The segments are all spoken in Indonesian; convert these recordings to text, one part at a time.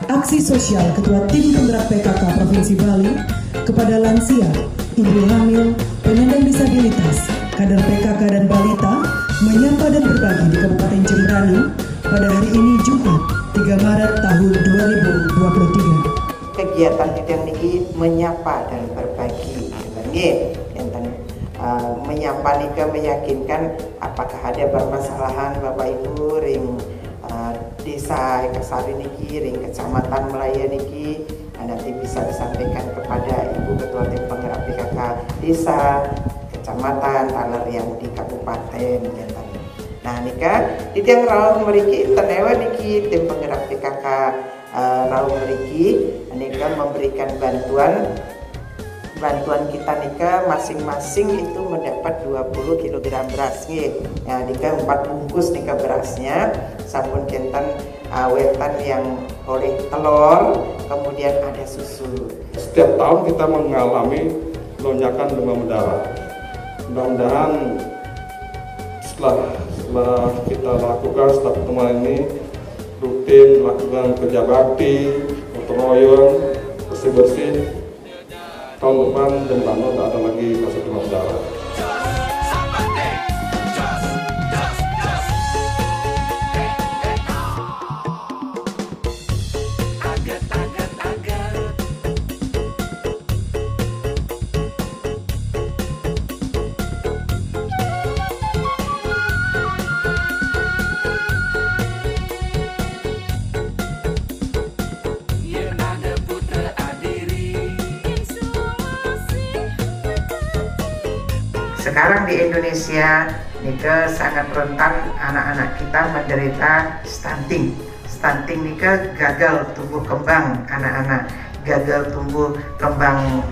aksi sosial Ketua Tim Penggerak PKK Provinsi Bali kepada lansia, ibu hamil, penyandang disabilitas, kader PKK dan balita menyapa dan berbagi di Kabupaten Jembrana pada hari ini Jumat 3 Maret tahun 2023. Kegiatan yang niki menyapa dan berbagi, menyapa nika meyakinkan apakah ada permasalahan Bapak Ibu ring desa Kasari niki ring kecamatan Melaya niki nanti bisa disampaikan kepada Ibu Ketua Tim Penggerak PKK desa, kecamatan, taler yang di kabupaten. Nah nika di tiang raung meriki tenewa niki Tim Penggerak PKK raung meriki nika memberikan bantuan kita nika masing-masing itu mendapat 20 kg beras nih. Ya nika 4 bungkus nika berasnya, sampun kenten wetan yang oleh telur, kemudian ada susu. Setiap tahun kita mengalami lonjakan demam berdarah. Mudah-mudahan setelah kita lakukan setelah pertemuan ini rutin melakukan kerja bakti, gotong royong, bersih-bersih. Tahun depan Jembrana tidak ada lagi kasus demam berdarah. Sekarang di Indonesia nika sangat rentan anak-anak kita menderita stunting. Stunting nika gagal tumbuh kembang anak-anak, gagal tumbuh kembang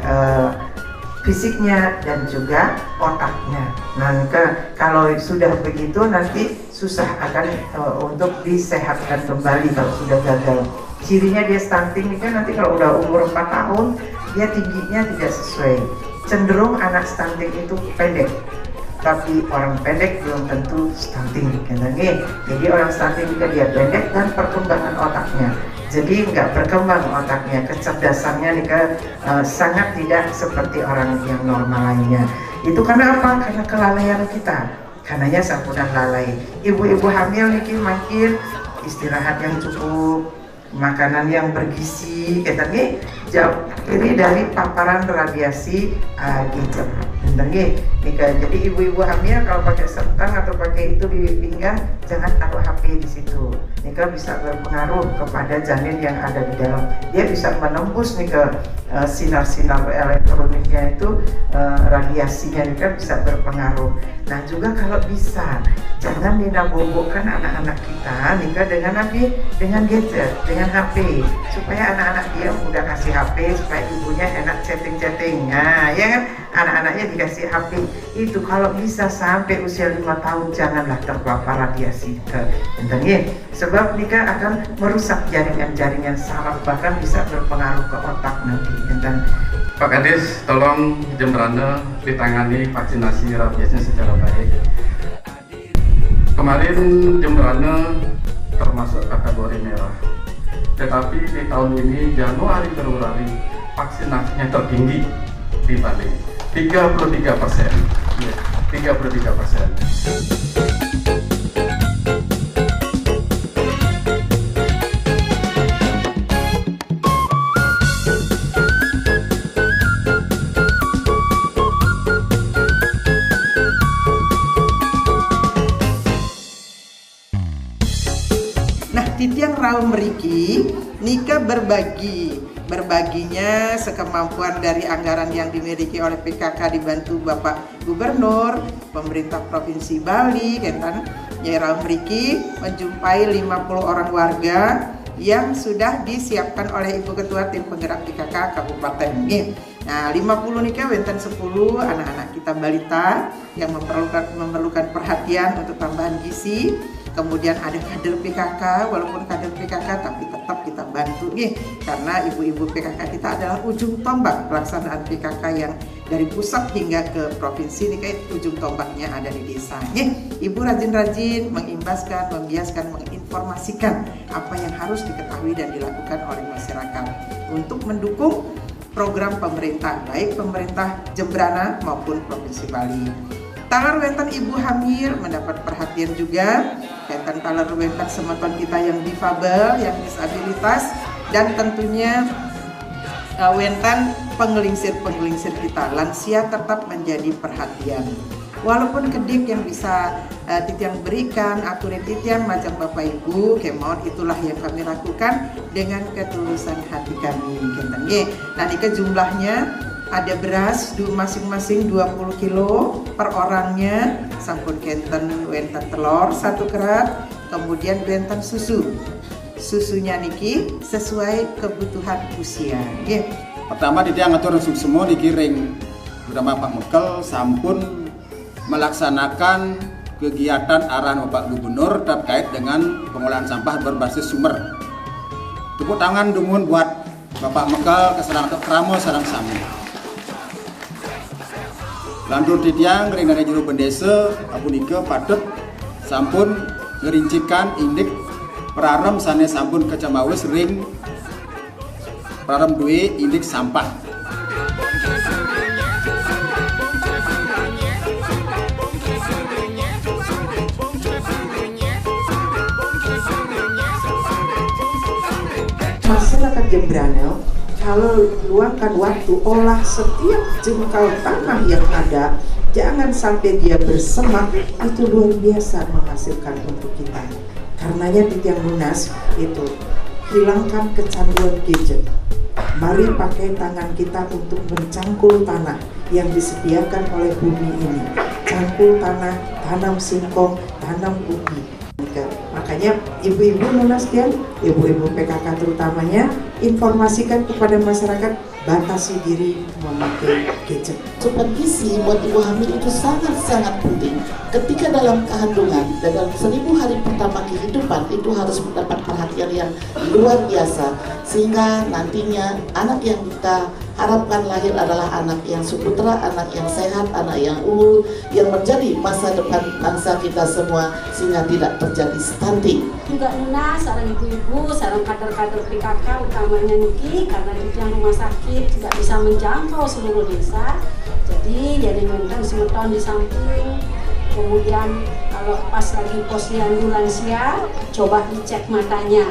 fisiknya dan juga otaknya. Nah nika kalau sudah begitu nanti susah akan untuk disehatkan kembali kalau sudah gagal. Cirinya dia stunting nika nanti kalau udah umur 4 tahun dia tingginya tidak sesuai. Cenderung anak stunting itu pendek, tapi orang pendek belum tentu stunting. Jadi orang stunting jika dia pendek dan perkembangan otaknya, jadi nggak berkembang otaknya, kecerdasannya sangat tidak seperti orang yang normal lainnya. Itu karena apa? Karena kelalaian kita, karenanya sampunan lalai. Ibu-ibu hamil niki makin istirahat yang cukup, makanan yang bergizi, jauh ini dari paparan radiasi gadget. Jadi ibu-ibu hamil kalau pakai sentang atau pakai itu di pinggang jangan taruh HP di situ. Nika bisa berpengaruh kepada janin yang ada di dalam. Dia bisa menembus sinar-sinar elektroniknya itu, radiasinya nika bisa berpengaruh. Nah juga kalau bisa jangan dinabobokkan anak-anak kita dengan gadget, dengan HP, supaya anak-anak dia mudah kasih HP supaya ibunya enak chatting. Nah ya kan, anak-anaknya dikasih HP itu kalau bisa sampai usia 5 tahun janganlah terpapar radiasi sebab nikah akan merusak jaringan-jaringan saraf, bahkan bisa berpengaruh ke otak nanti. Pak Kades, tolong Jembrana ditangani vaksinasi rabiesnya secara baik. Kemarin Jembrana termasuk kategori merah, tetapi di tahun ini Januari Februari vaksinasinya tertinggi di Bali, 33%. Ya, 33%. Titiang raung meriki nika berbaginya sekemampuan dari anggaran yang dimiliki oleh PKK dibantu Bapak Gubernur, pemerintah Provinsi Bali, raung meriki menjumpai 50 orang warga yang sudah disiapkan oleh Ibu Ketua Tim Penggerak PKK Kabupaten. Nah 50 nika wenten 10 anak-anak kita balita yang memerlukan perhatian untuk tambahan gizi. Kemudian ada kader PKK, walaupun kader PKK tapi tetap kita bantu karena ibu-ibu PKK kita adalah ujung tombak pelaksanaan PKK yang dari pusat hingga ke provinsi ini kayak ujung tombaknya ada di desa. Ibu rajin-rajin mengimbaskan, membiaskan, menginformasikan apa yang harus diketahui dan dilakukan oleh masyarakat untuk mendukung program pemerintah, baik pemerintah Jembrana maupun Provinsi Bali. Talar wenten ibu hamil mendapat perhatian juga, wenten talar wenten semeton kita yang difabel, yang disabilitas, dan tentunya wenten penggelingsir kita, lansia tetap menjadi perhatian. Walaupun kedik yang bisa titiang berikan, aturan titiang macam Bapak Ibu, kemon itulah yang kami lakukan dengan ketulusan hati kami. Nah, ini jumlahnya ada beras masing-masing 20 kilo per orangnya, sampun kenten wenten telur 1 kerat, kemudian wenten susunya niki sesuai kebutuhan usia. Pertama dia ngatur semua dikiring bersama Pak Mekel sampun melaksanakan kegiatan arahan Bapak Gubernur terkait dengan pengolahan sampah berbasis sumber. Tepuk tangan dumun buat Bapak Mekel keserang Kramo sarang sami. Lantur titiang ring dari juru pendesa apunike patut sampun ngerincikan indik prarem sanes sampun kecamawis ring prarem duwe indik sampah. Masyarakat Jembrana kalau luangkan waktu olah setiap jengkal tanah yang ada, jangan sampai dia bersemak, itu luar biasa menghasilkan untuk kita. Karenanya di tiang lunas itu hilangkan kecanduan gadget. Mari pakai tangan kita untuk mencangkul tanah yang disediakan oleh bumi ini. Cangkul tanah, tanam singkong, tanam ubi. Makanya ibu-ibu lunas dan ibu-ibu PKK terutamanya informasikan kepada masyarakat, batasi diri memakai gadget. Supervisi buat ibu hamil itu sangat-sangat penting. Ketika dalam kandungan dan dalam 1000 hari pertama kehidupan itu harus mendapat perhatian yang luar biasa, sehingga nantinya anak yang kita harapkan lahir adalah anak yang suputra, anak yang sehat, anak yang unggul, yang menjadi masa depan bangsa kita semua, sehingga tidak terjadi stunting. Juga lunas, sarang ibu-ibu, sarang kader-kader PKK utamanya niki, karena di yang rumah sakit tidak bisa menjangkau seluruh desa. Jadi memang semeton di samping. Kemudian kalau pas lagi posyandu lansia, coba dicek matanya.